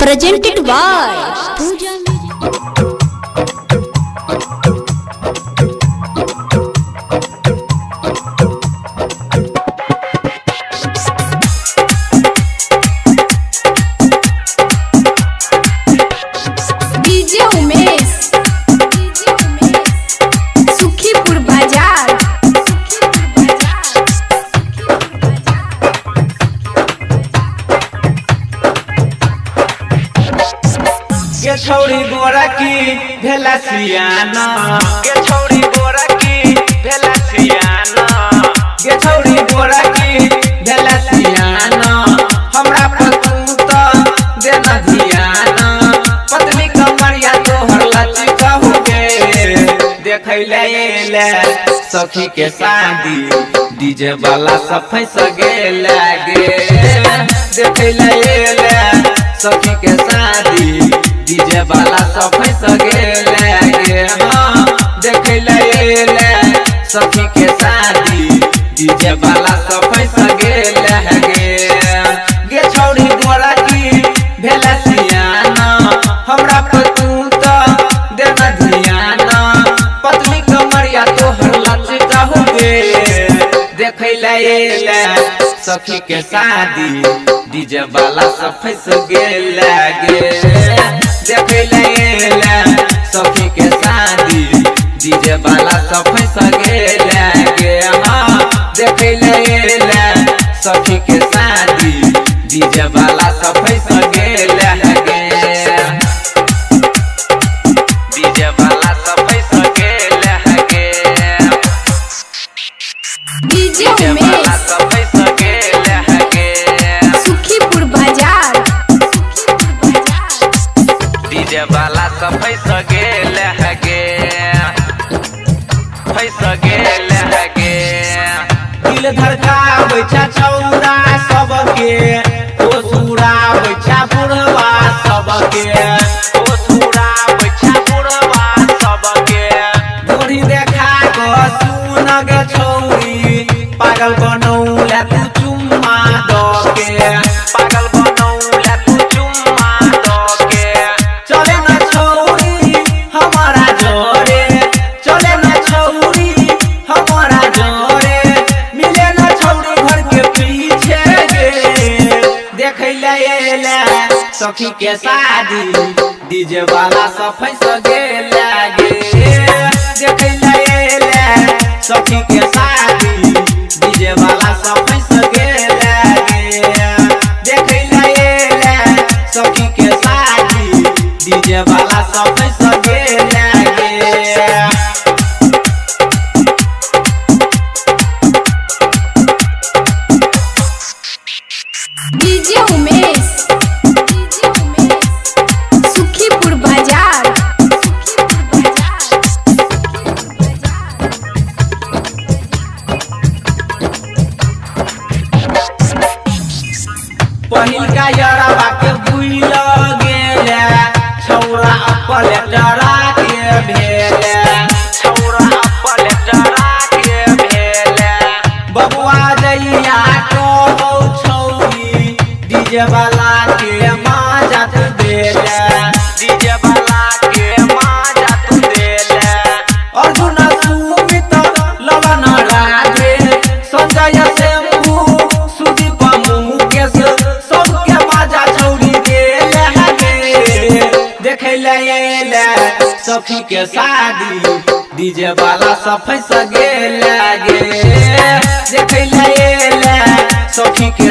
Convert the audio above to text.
presented by Pooja DJ Umesh Sukhipur बाजार के छौरी गोरा की भेला सियाना के छौरी गोरा की भेला सियाना के छौरी गोरा की भेला सियाना हमरा पर तू तो देना ध्यान पत्नी कमरिया तोहर लचका हो गे देखै ले सखी के शादी डीजे वाला सब फंस गेल गे देखै ले सखी के शादी डीजे वाला सब फंस गेल गे हां देखै ले सखी के शादी डीजे वाला सब फंस गेल गे छौरी गोरा की भेला सियाना हमरा पर तू तो देना ध्यान पत्नी कमरिया तोहर लचका हो गे देखै ले सखी के शादी डीजे वाला सब फंस गेल गे देखै ले सखी के शादी डीजे वाला सब फंस गेल गे हां देखै ले सखी के शादी डीजे वाला सब फंस गेल गे डीजे वाला सब फंस गेल गे DJ Umesh सुखीपुर बाजार डीजे वाला सब फंस गेल गे फंस गेल गे दिल धड़काबै छा छौरा सबके ओ सुराबै छा बुढ़वा सबके ओ सुराबै छा बुढ़वा सबके गोरी देखा ग सुन गे छौरी पागल बनौला तू चुम्मा दके पागल बनौला तू चुम्मा दके चले न छौरी हमारा जोरे चले न छौरी हमारा जोरे मिले न छौरी घर के पीछे गे देखै ले सखी के शादी डीजे वाला सब फंस गेल गे देखै ले सखी के शादी डीजे वाला सब फंस गेल गे देखै ले सखी के शादी डीजे वाला सब फंस गेल गे DJ Umesh सुखीपुर बाजार पहिल का यरवा के भूल गेल छौरा अपल डरा के भेल छौरा अपल डरा के भेल बबुआ दैया कहौ छौरी डीजे वाला के माजत देल डीजे वाला के माजत देल अर्जुन सुमित लवन राधे संजय शंभू सुदीप मुकेश सबके माजा छौरी देल गे देखै ले सखी के शादी डीजे वाला सब फंस गेल गे देखै ले सखी के